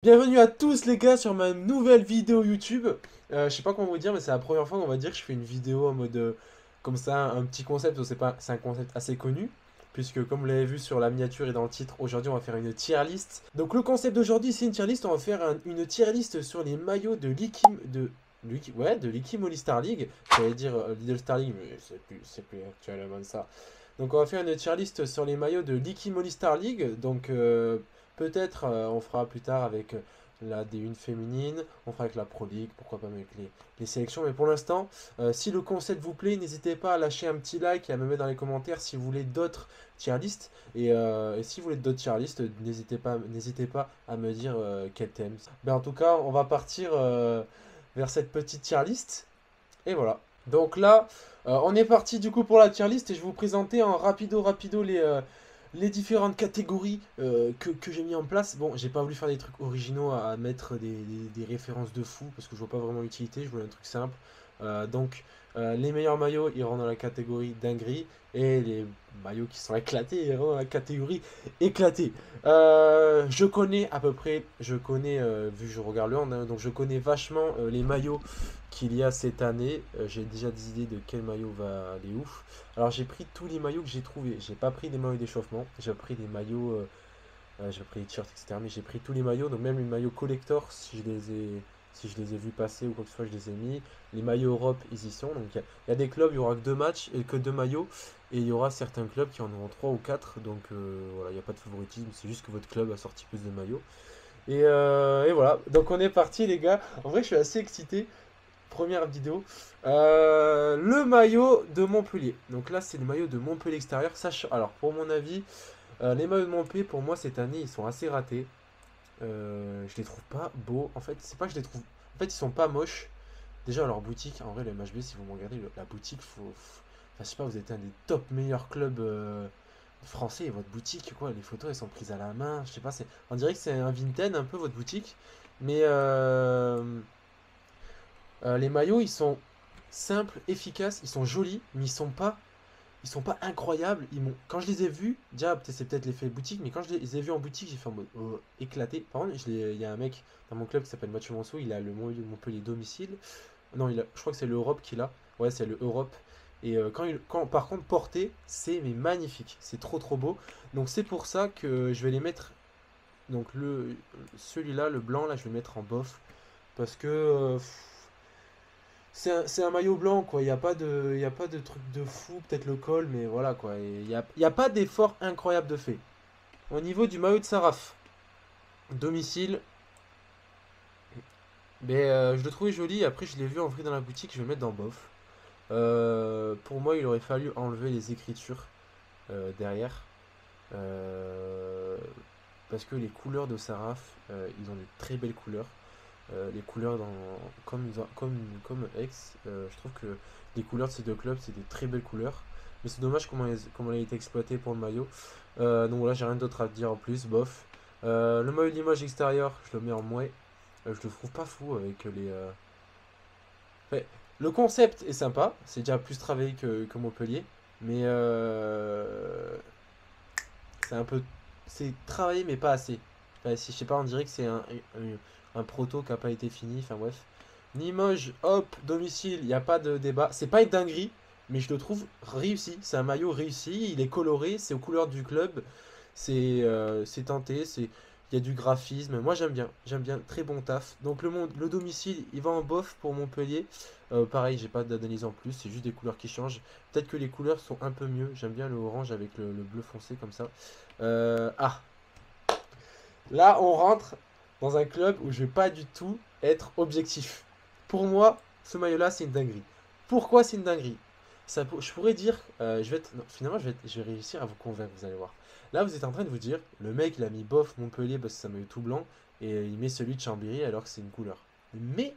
Bienvenue à tous les gars sur ma nouvelle vidéo YouTube. Je sais pas comment vous dire, mais c'est la première fois qu'on va dire que je fais une vidéo en mode comme ça, un petit concept. C'est pas, c'est un concept assez connu, puisque comme vous l'avez vu sur la miniature et dans le titre, aujourd'hui on va faire une tier list. Donc le concept d'aujourd'hui c'est une tier list. On va faire une tier list sur les maillots de de l'Ikim All Star League. J'allais dire Lidl Star League, mais c'est plus actuellement ça. Donc on va faire une tier list sur les maillots de l'Ikim All Star League. Donc peut-être on fera plus tard avec la D1 féminine, on fera avec la Pro League, pourquoi pas avec les sélections. Mais pour l'instant, si le concept vous plaît, n'hésitez pas à lâcher un petit like et à me mettre dans les commentaires si vous voulez d'autres tier lists. Et si vous voulez d'autres tier lists, n'hésitez pas à me dire quel thème. Ben, en tout cas, on va partir vers cette petite tier list. Et voilà. Donc là, on est parti du coup pour la tier list et je vais vous présenter en rapido les différentes catégories que j'ai mis en place. Bon, j'ai pas voulu faire des trucs originaux à mettre des références de fou parce que je vois pas vraiment l'utilité, je voulais un truc simple. Les meilleurs maillots iront dans la catégorie dinguerie et les maillots qui sont éclatés iront dans la catégorie éclaté. Je connais à peu près, vu que je regarde le hand, hein, donc je connais vachement les maillots qu'il y a cette année. J'ai déjà des idées de quel maillot va aller ouf. Alors j'ai pris tous les maillots que j'ai trouvés. J'ai pas pris des maillots d'échauffement. J'ai pris des maillots, j'ai pris les t-shirts, etc. Mais j'ai pris tous les maillots. Donc même les maillots collector, si je les ai vus passer ou quoi que ce soit, je les ai mis. Les maillots Europe, ils y sont. Donc il y a des clubs, il y aura que deux matchs et que deux maillots. Et il y aura certains clubs qui en auront trois ou quatre. Donc voilà, il n'y a pas de favoritisme. C'est juste que votre club a sorti plus de maillots. Et voilà. Donc on est parti les gars. En vrai, je suis assez excité. Première vidéo. Le maillot de Montpellier. Donc là, c'est le maillot de Montpellier extérieur. Alors, pour mon avis, les maillots de Montpellier, pour moi, cette année, ils sont assez ratés. Je les trouve pas beaux. En fait, c'est pas que je les trouve. En fait, ils sont pas moches. Déjà, leur boutique, en vrai, le MHB, si vous me regardez, la boutique, enfin, je sais pas, vous êtes un des top meilleurs clubs français et votre boutique, quoi, les photos, elles sont prises à la main. Je sais pas, on dirait que c'est un Vinted, un peu, votre boutique. Mais les maillots, ils sont simples, efficaces, ils sont jolis, mais ils sont pas incroyables. Quand je les ai vus, déjà, c'est peut-être l'effet boutique, mais quand je les ai vus en boutique, j'ai fait en mode éclaté. Par contre, il y a un mec dans mon club qui s'appelle Mathieu Monceau, il a le Montpellier domicile. Non, je crois que c'est l'Europe qu'il a. Ouais, c'est le Europe. Et par contre, porté, c'est mais magnifique. C'est trop trop beau. Donc c'est pour ça que je vais les mettre. Donc celui-là, le blanc, là, je vais le mettre en bof. Parce que c'est un maillot blanc, quoi. Il y a pas de truc de fou, peut-être le col, mais voilà, quoi. Il y a pas d'effort incroyable de fait. Au niveau du maillot de Saraf, domicile, mais je le trouvais joli. Après, je l'ai vu en vrai dans la boutique, je vais le mettre dans bof. Pour moi, il aurait fallu enlever les écritures derrière. Euh, Parce que les couleurs de Saraf, ils ont de très belles couleurs. Les couleurs comme Aix, je trouve que les couleurs de ces deux clubs, c'est des très belles couleurs. Mais c'est dommage comment elle a été exploitée pour le maillot. Donc voilà, j'ai rien d'autre à dire en plus, bof. Le maillot d'image extérieur, je le mets en mouet. Je le trouve pas fou avec Ouais, le concept est sympa, c'est déjà plus travaillé que Montpellier. Mais c'est un peu. C'est travaillé, mais pas assez. Enfin, si, je sais pas, on dirait que c'est un proto qui a pas été fini. Enfin bref. Limoges, hop, domicile, il n'y a pas de débat. C'est pas une dinguerie, mais je le trouve réussi. C'est un maillot réussi, il est coloré, c'est aux couleurs du club. C'est tenté, il y a du graphisme. Moi j'aime bien, très bon taf. Donc le domicile, il va en bof pour Montpellier. Pareil, j'ai pas d'analyse en plus, c'est juste des couleurs qui changent. Peut-être que les couleurs sont un peu mieux. J'aime bien le orange avec le bleu foncé comme ça. Ah, là on rentre dans un club où je vais pas du tout être objectif. Pour moi, ce maillot-là, c'est une dinguerie. Pourquoi c'est une dinguerie? Je pourrais dire, non, finalement, je vais réussir à vous convaincre, vous allez voir. Là, vous êtes en train de vous dire, le mec, il a mis bof Montpellier parce que c'est un maillot tout blanc, et il met celui de Chambéry alors que c'est une couleur. Mais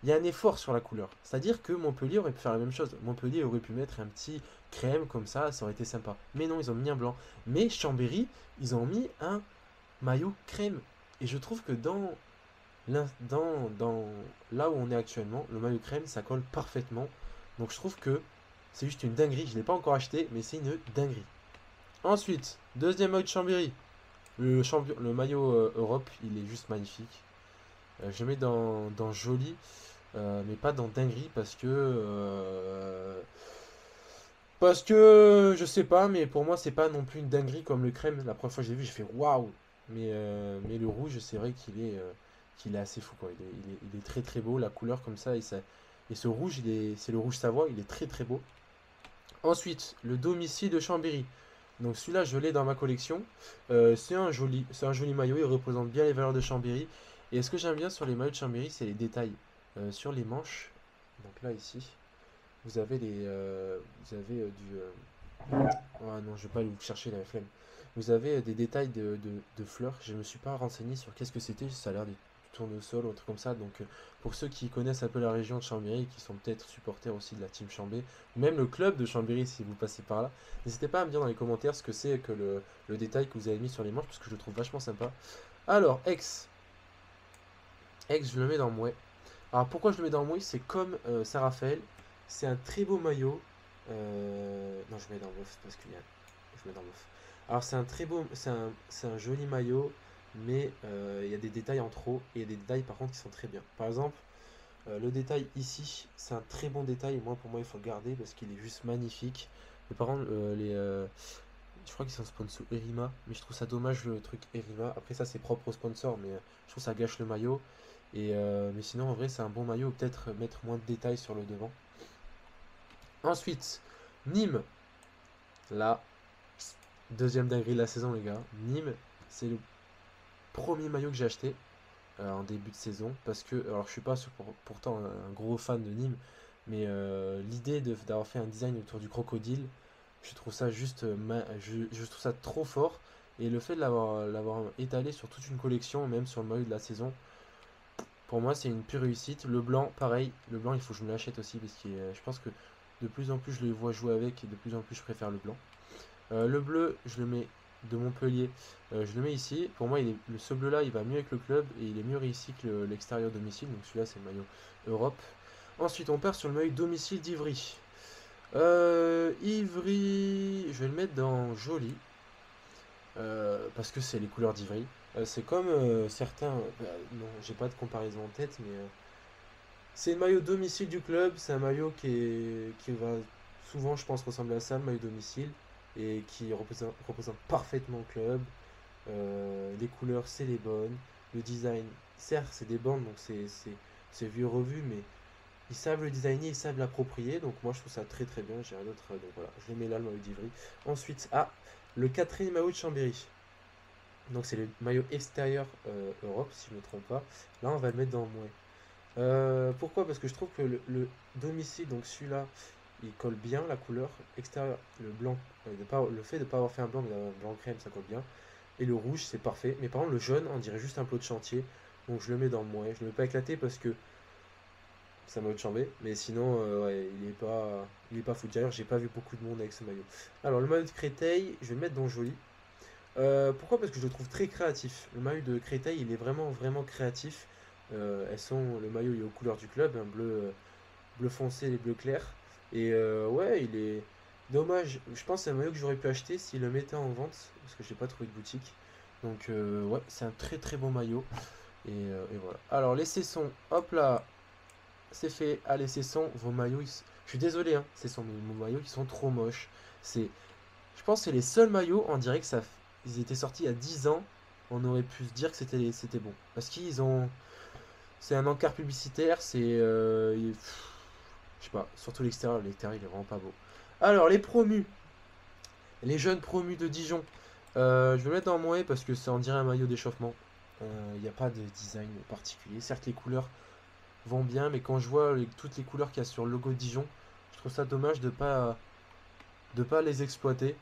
il y a un effort sur la couleur. C'est-à-dire que Montpellier aurait pu faire la même chose. Montpellier aurait pu mettre un petit crème comme ça aurait été sympa. Mais non, ils ont mis un blanc. Mais Chambéry, ils ont mis un maillot crème. Et je trouve que dans là où on est actuellement, le maillot crème, ça colle parfaitement. Donc je trouve que c'est juste une dinguerie. Je ne l'ai pas encore acheté, mais c'est une dinguerie. Ensuite, deuxième maillot de Chambéry. Le maillot Europe, il est juste magnifique. Je le mets dans joli, mais pas dans dinguerie parce que je sais pas, mais pour moi c'est pas non plus une dinguerie comme le crème. La première fois que j'ai vu, j'ai fait waouh. Mais le rouge, c'est vrai qu'il est assez fou quoi. Il est très très beau. La couleur comme ça et ce rouge, c'est le rouge Savoie. Il est très très beau. Ensuite, le domicile de Chambéry. Donc celui-là, je l'ai dans ma collection. C'est un joli maillot. Il représente bien les valeurs de Chambéry. Et ce que j'aime bien sur les maillots de Chambéry, c'est les détails. Sur les manches. Donc là ici. Vous avez ah non, je vais pas aller vous chercher la flemme. Vous avez des détails de fleurs. Je me suis pas renseigné sur qu'est-ce que c'était. Ça a l'air du tournesol ou un truc comme ça. Donc pour ceux qui connaissent un peu la région de Chambéry, qui sont peut-être supporters aussi de la team Chambé, même le club de Chambéry si vous passez par là, n'hésitez pas à me dire dans les commentaires ce que c'est que le détail que vous avez mis sur les manches parce que je le trouve vachement sympa. Alors, Aix, je le mets dans Mouais. Alors pourquoi je le mets dans Mouille? C'est comme Saint-Raphaël. C'est un très beau maillot. Non, je mets dans Bof parce qu'il y a. Je mets dans Bof. Alors c'est un très beau. C'est un joli maillot, mais il y a des détails en trop. Et il y a des détails par contre qui sont très bien. Par exemple, le détail ici, c'est un très bon détail. Moi, pour moi, il faut le garder parce qu'il est juste magnifique. Mais par contre, je crois qu'ils sont sponsor Erima, mais je trouve ça dommage le truc Erima. Après ça c'est propre au sponsor, mais je trouve ça gâche le maillot. Mais sinon en vrai c'est un bon maillot, peut-être mettre moins de détails sur le devant. Ensuite, Nîmes. Là, deuxième dinguerie de la saison les gars. Nîmes, c'est le premier maillot que j'ai acheté en début de saison. Parce que, alors je suis pas pourtant un gros fan de Nîmes, mais l'idée d'avoir fait un design autour du crocodile, je trouve ça juste, je trouve ça trop fort. Et le fait de l'avoir étalé sur toute une collection, même sur le maillot de la saison, pour moi c'est une pure réussite. Le blanc, pareil, le blanc il faut que je me l'achète aussi parce que je pense que de plus en plus je le vois jouer avec et de plus en plus je préfère le blanc. Le bleu, je le mets de Montpellier, je le mets ici. Pour moi, ce bleu-là, il va mieux avec le club et il est mieux réussi que l'extérieur domicile. Donc celui-là, c'est le maillot Europe. Ensuite, on part sur le maillot domicile d'Ivry. Ivry, je vais le mettre dans joli parce que c'est les couleurs d'Ivry. C'est comme certains. Non, j'ai pas de comparaison en tête, mais c'est le maillot domicile du club. C'est un maillot qui va souvent, je pense, ressembler à ça, le maillot domicile, et qui représente parfaitement le club. Les couleurs, c'est les bonnes. Le design, certes, c'est des bandes, donc c'est vieux revu, mais ils savent le designer, ils savent l'approprier. Donc moi, je trouve ça très très bien. J'ai un autre, donc voilà, je le mets là, le maillot d'Ivry. Ensuite, le quatrième maillot de Chambéry. Donc c'est le maillot extérieur Europe, si je ne me trompe pas. Là, on va le mettre dans moins. Pourquoi? Parce que je trouve que le domicile, donc celui-là, il colle bien la couleur extérieure, le blanc, le fait de ne pas avoir fait un blanc, mais d'avoir un blanc crème, ça colle bien. Et le rouge, c'est parfait. Mais par contre, le jaune, on dirait juste un plot de chantier. Donc je le mets dans le moins. Je ne le mets pas éclaté parce que ça m'a chambé. Mais sinon, ouais, il est pas fou. D'ailleurs, j'ai pas vu beaucoup de monde avec ce maillot. Alors, le maillot de Créteil, je vais le mettre dans joli. Pourquoi? Parce que je le trouve très créatif. Le maillot de Créteil, il est vraiment, vraiment créatif. Le maillot il est aux couleurs du club, un bleu foncé et bleu clair. Et ouais, il est dommage. Je pense que c'est un maillot que j'aurais pu acheter s'il le mettait en vente, parce que j'ai pas trouvé de boutique. Donc ouais, c'est un très très bon maillot. Et voilà. Alors les Cessons, hop là, c'est fait. Allez Cessons, vos maillots, je suis désolé, hein, Cessons, mais vos maillots ils sont trop moches. Je pense que c'est les seuls maillots, on dirait que ils étaient sortis il y a 10 ans. On aurait pu se dire que c'était bon. Parce qu'ils ont. C'est un encart publicitaire, je sais pas, surtout l'extérieur il est vraiment pas beau. Alors, les promus, les jeunes promus de Dijon. Je vais le mettre dans moins parce que ça en dirait un maillot d'échauffement. Il n'y a pas de design particulier. Certes, les couleurs vont bien, mais quand je vois toutes les couleurs qu'il y a sur le logo de Dijon, je trouve ça dommage de pas les exploiter.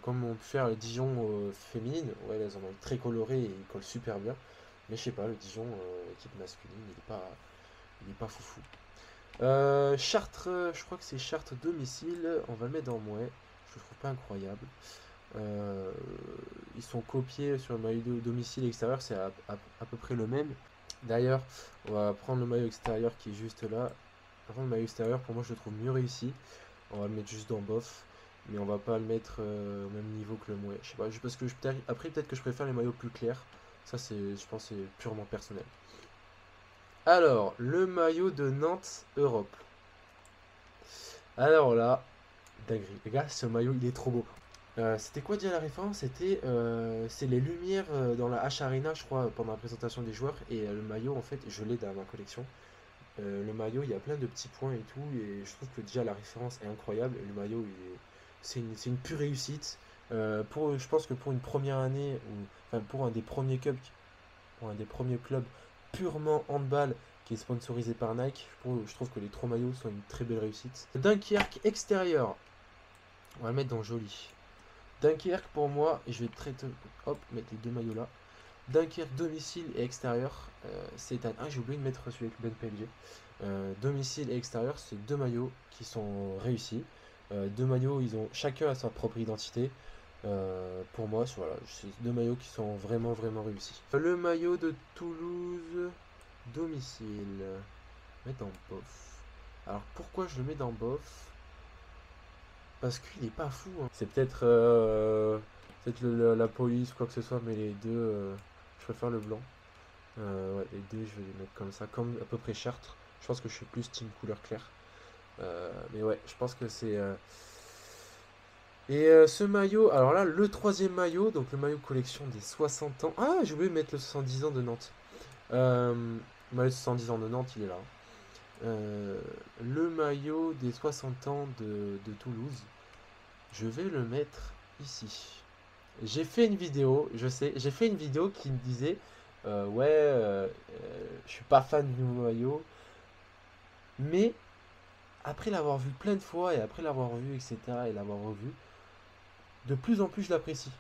Comme on peut faire le Dijon féminine. Ouais, elles en ont très coloré et ils collent super bien. Mais je sais pas, le Dijon, équipe masculine, il est pas foufou. Chartres, je crois que c'est Chartres domicile. On va le mettre dans moins. Je le trouve pas incroyable. Ils sont copiés sur le maillot domicile extérieur, c'est à peu près le même. D'ailleurs, on va prendre le maillot extérieur qui est juste là. Par contre, le maillot extérieur, pour moi, je le trouve mieux réussi. On va le mettre juste dans bof. Mais on va pas le mettre au même niveau que le mouet. Je sais pas, parce que après peut-être que je préfère les maillots plus clairs. Ça c'est, je pense, c'est purement personnel. Alors, le maillot de Nantes Europe. Alors là, dinguerie. Les gars, ce maillot, il est trop beau. C'était quoi déjà la référence? C'est les lumières dans la H Arena, je crois, pendant la présentation des joueurs. Et le maillot, en fait, je l'ai dans ma collection. Le maillot, il y a plein de petits points et tout. Et je trouve que déjà la référence est incroyable. Et le maillot, c'est une pure réussite. Je pense que pour une première année, ou enfin, pour un des premiers clubs purement handball qui est sponsorisé par Nike, je trouve que les trois maillots sont une très belle réussite. Dunkerque extérieur. On va le mettre dans joli. Dunkerque pour moi, et je vais hop, mettre les deux maillots là. Dunkerque domicile et extérieur, c'est un. Ah, j'ai oublié de mettre celui avec Ben PLG. Domicile et extérieur, c'est deux maillots qui sont réussis. Deux maillots, ils ont chacun a sa propre identité. Pour moi, voilà, c'est deux maillots qui sont vraiment vraiment réussis. Le maillot de Toulouse domicile, mettre dans bof. Alors pourquoi je le mets dans bof? Parce qu'il est pas fou, hein. C'est peut-être la police ou quoi que ce soit, mais les deux, je préfère le blanc. Ouais, les deux, je vais les mettre comme ça, comme à peu près Chartres. Je pense que je suis plus team couleur claire. Mais ouais, je pense que c'est. Et ce maillot, alors là, le troisième maillot, donc le maillot collection des 60 ans. Ah, j'ai oublié de mettre le 70 ans de Nantes. Le maillot 70 ans de Nantes, il est là. Le maillot des 60 ans de Toulouse, je vais le mettre ici. J'ai fait une vidéo, je sais, j'ai fait une vidéo qui me disait ouais, je suis pas fan du nouveau maillot, mais après l'avoir vu plein de fois et après l'avoir vu, etc., et l'avoir revu, de plus en plus je l'apprécie.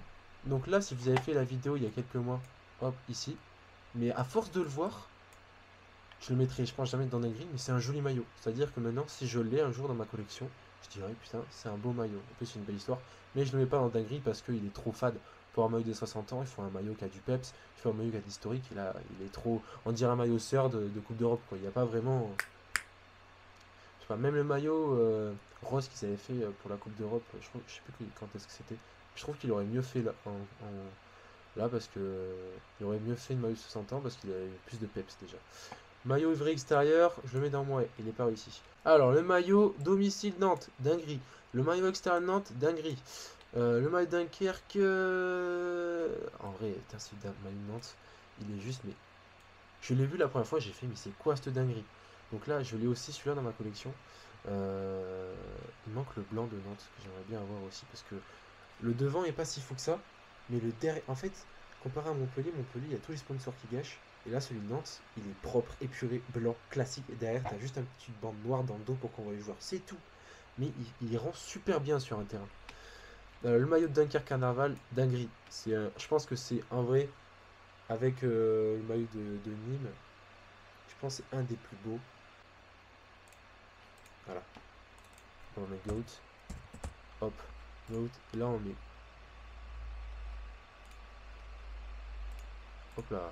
Donc là, si vous avez fait la vidéo il y a quelques mois, hop, ici, mais à force de le voir, je le mettrai, je pense jamais dans la grille, mais c'est un joli maillot. C'est-à-dire que maintenant, si je l'ai un jour dans ma collection, je dirais putain, c'est un beau maillot. En plus, c'est une belle histoire. Mais je le mets pas dans dinguerie parce qu'il est trop fade. Pour un maillot de 60 ans, il faut un maillot qui a du peps, il faut un maillot qui a de l'historique. Il est trop. On dirait un maillot sœur de Coupe d'Europe, quoi. Il n'y a pas vraiment. Je sais pas, même le maillot rose qu'ils avaient fait pour la Coupe d'Europe, je sais plus quand est-ce que c'était. Je trouve qu'il aurait mieux fait là parce que. Il aurait mieux fait le maillot de 60 ans parce qu'il avait plus de peps déjà. Maillot ivry extérieur, je le mets dans moi, il n'est pas réussi. Alors, le maillot domicile Nantes, dinguerie. Le maillot extérieur Nantes, dinguerie. Le maillot Dunkerque. En vrai, putain, ce maillot Nantes, il est juste, mais. Je l'ai vu la première fois, j'ai fait, mais c'est quoi cette dinguerie? Donc là, je l'ai aussi celui-là dans ma collection. Il manque le blanc de Nantes, que j'aimerais bien avoir aussi, parce que le devant est pas si fou que ça, mais le derrière. En fait, comparé à Montpellier, il y a tous les sponsors qui gâchent. Et là, celui de Nantes, il est propre, épuré, blanc, classique. Et derrière, tu as juste une petite bande noire dans le dos pour qu'on voit les joueurs. C'est tout. Mais il rend super bien sur un terrain. Le maillot de Dunkerque Carnaval, dinguerie. Je pense que c'est en vrai, avec le maillot de Nîmes, je pense que c'est un des plus beaux. Voilà. On met Goat. Hop. Goat. Et là, on met. Hop là.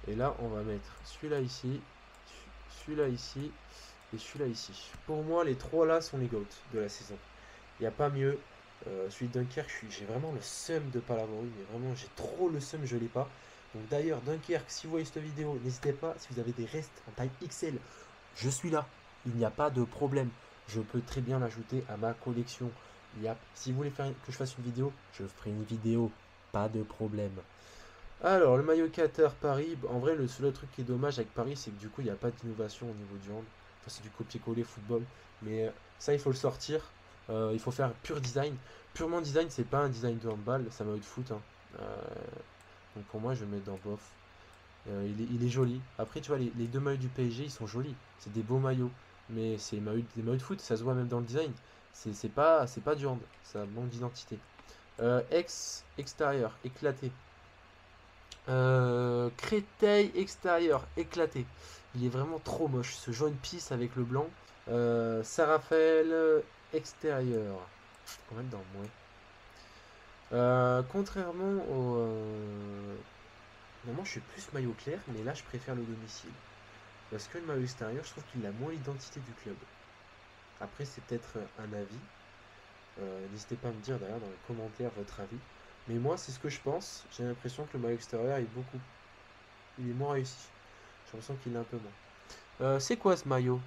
Et là, on va mettre celui-là ici, celui-là ici et celui-là ici. Pour moi, les trois là sont les GOAT de la saison. Il n'y a pas mieux. Celui de Dunkerque, j'ai vraiment le seum de ne pas l'avoir eu. Mais vraiment, j'ai trop le seum, je ne l'ai pas. Donc d'ailleurs, Dunkerque, si vous voyez cette vidéo, n'hésitez pas. Si vous avez des restes en taille XL, je suis là. Il n'y a pas de problème. Je peux très bien l'ajouter à ma collection. Si vous voulez que je fasse une vidéo, je ferai une vidéo. Pas de problème. Alors, le maillot Qatar Paris, en vrai, le seul truc qui est dommage avec Paris, c'est que du coup, il n'y a pas d'innovation au niveau du hand. Enfin, c'est du copier-coller football. Mais ça, il faut le sortir. Il faut faire pur design. Purement design, c'est pas un design de handball, c'est un maillot de foot, hein. Donc pour moi, je vais le mettre dans bof. Il est joli. Après, tu vois, les deux maillots du PSG, ils sont jolis. C'est des beaux maillots. Mais c'est des maillots de foot, ça se voit même dans le design. C'est pas du hand, ça manque d'identité. Extérieur, éclaté. Créteil extérieur, éclaté. Il est vraiment trop moche. Ce jaune pisse avec le blanc. Saint-Raphaël extérieur. On va mettre dans moins. Contrairement au. Normalement, je suis plus maillot clair, mais là, je préfère le domicile. Parce que le maillot extérieur, je trouve qu'il a moins l'identité du club. Après, c'est peut-être un avis. N'hésitez pas à me dire d'ailleurs dans les commentaires votre avis. Mais moi, c'est ce que je pense. J'ai l'impression que le maillot extérieur il est moins réussi. J'ai l'impression qu'il est un peu moins. C'est quoi ce maillot?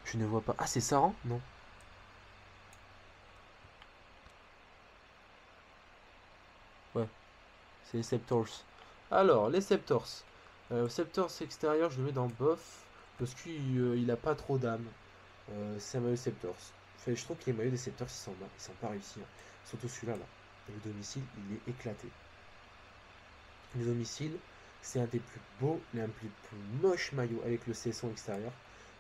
Je ne vois pas. Ah, c'est Saran? Non. Ouais, c'est les Septors. Alors, les Septors. Septors extérieur, je le mets dans bof. Parce qu'il a pas trop d'âme. C'est un maillot Septors. Enfin, je trouve que les maillots des Septors, ils sont pas réussis, hein. Surtout celui-là, là. Le domicile, il est éclaté. Le domicile, c'est un des plus beaux, l'un des plus moches maillots avec le cesson extérieur.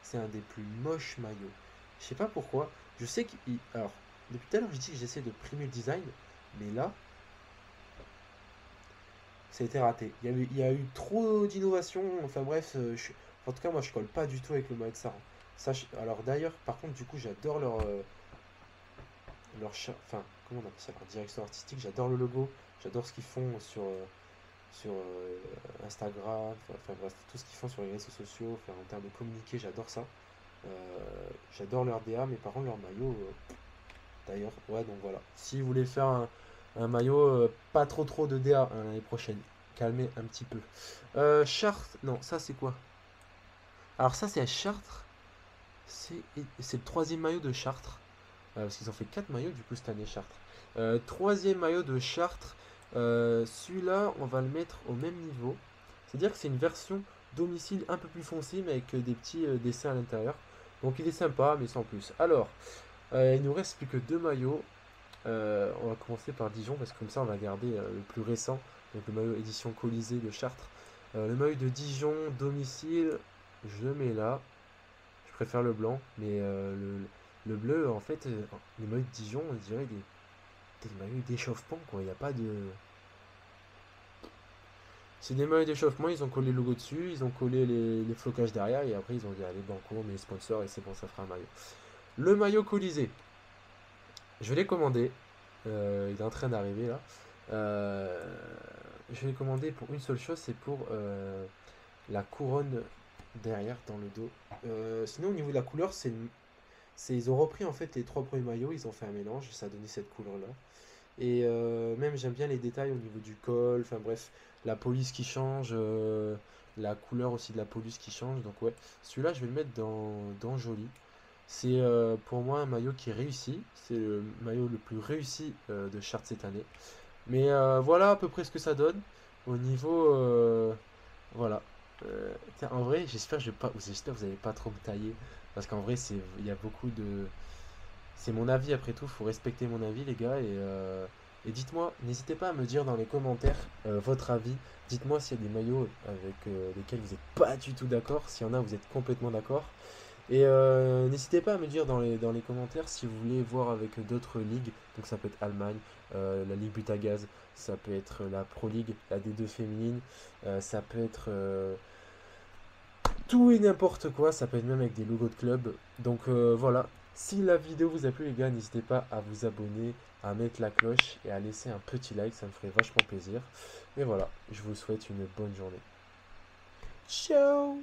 C'est un des plus moches maillots. Je sais pas pourquoi. Je sais qu'il. Alors, depuis tout à l'heure, je dis que j'essaie de primer le design. Mais là, ça a été raté. Il y a eu trop d'innovation. Enfin bref, en tout cas, moi, je colle pas du tout avec le maillot de Saran. Alors d'ailleurs, par contre, du coup, j'adore enfin, comment on appelle ça, leur direction artistique. J'adore le logo. J'adore ce qu'ils font sur Instagram, enfin bref, tout ce qu'ils font sur les réseaux sociaux, enfin, en termes de communiquer, j'adore ça. J'adore leur DA, mais par contre leur maillot, d'ailleurs, ouais, donc voilà. Si vous voulez faire un maillot, pas trop de DA, hein, l'année prochaine, calmez un petit peu. Chartres, non, ça c'est quoi? Alors ça c'est à Chartres, c'est le troisième maillot de Chartres, parce qu'ils ont fait 4 maillots du coup cette année Chartres. Troisième maillot de Chartres, celui-là on va le mettre au même niveau, c'est-à-dire que c'est une version domicile un peu plus foncée mais avec des petits dessins à l'intérieur. Donc il est sympa mais sans plus. Alors, il nous reste plus que 2 maillots. On va commencer par Dijon parce que comme ça on va garder le plus récent, donc le maillot édition Colisée de Chartres. Le maillot de Dijon, domicile, je le mets là. Je préfère le blanc, mais le bleu, en fait, les maillots de Dijon, on dirait des maillots d'échauffement, quoi. Il n'y a pas de. C'est des maillots d'échauffement, ils ont collé le logo dessus, ils ont collé les flocages derrière, et après ils ont dit allez, banco, mais les sponsors, et c'est bon, ça fera un maillot. Le maillot Colisée, je l'ai commandé. Il est en train d'arriver là. Je l'ai commandé pour une seule chose, c'est pour la couronne derrière dans le dos. Sinon, au niveau de la couleur, ils ont repris en fait les 3 premiers maillots, ils ont fait un mélange, ça a donné cette couleur là. Et même j'aime bien les détails au niveau du col, enfin bref, la police qui change, la couleur aussi de la police qui change. Donc ouais, celui-là je vais le mettre dans joli. C'est pour moi un maillot qui est réussi. C'est le maillot le plus réussi de Chartres cette année. Mais voilà à peu près ce que ça donne. Au niveau. Voilà. Tiens, en vrai, j'espère que vous n'allez pas trop me tailler. Parce qu'en vrai, il y a beaucoup de. C'est mon avis après tout. Faut respecter mon avis, les gars. Et dites-moi, n'hésitez pas à me dire dans les commentaires votre avis. Dites-moi s'il y a des maillots avec lesquels vous n'êtes pas du tout d'accord. S'il y en a, vous êtes complètement d'accord. Et n'hésitez pas à me dire dans les commentaires si vous voulez voir avec d'autres ligues. Donc ça peut être Allemagne, la Ligue Butagaz, ça peut être la Pro League, la D2 féminine, ça peut être tout et n'importe quoi, ça peut être même avec des logos de club. Donc voilà, si la vidéo vous a plu les gars, n'hésitez pas à vous abonner, à mettre la cloche et à laisser un petit like, ça me ferait vachement plaisir. Et voilà, je vous souhaite une bonne journée. Ciao!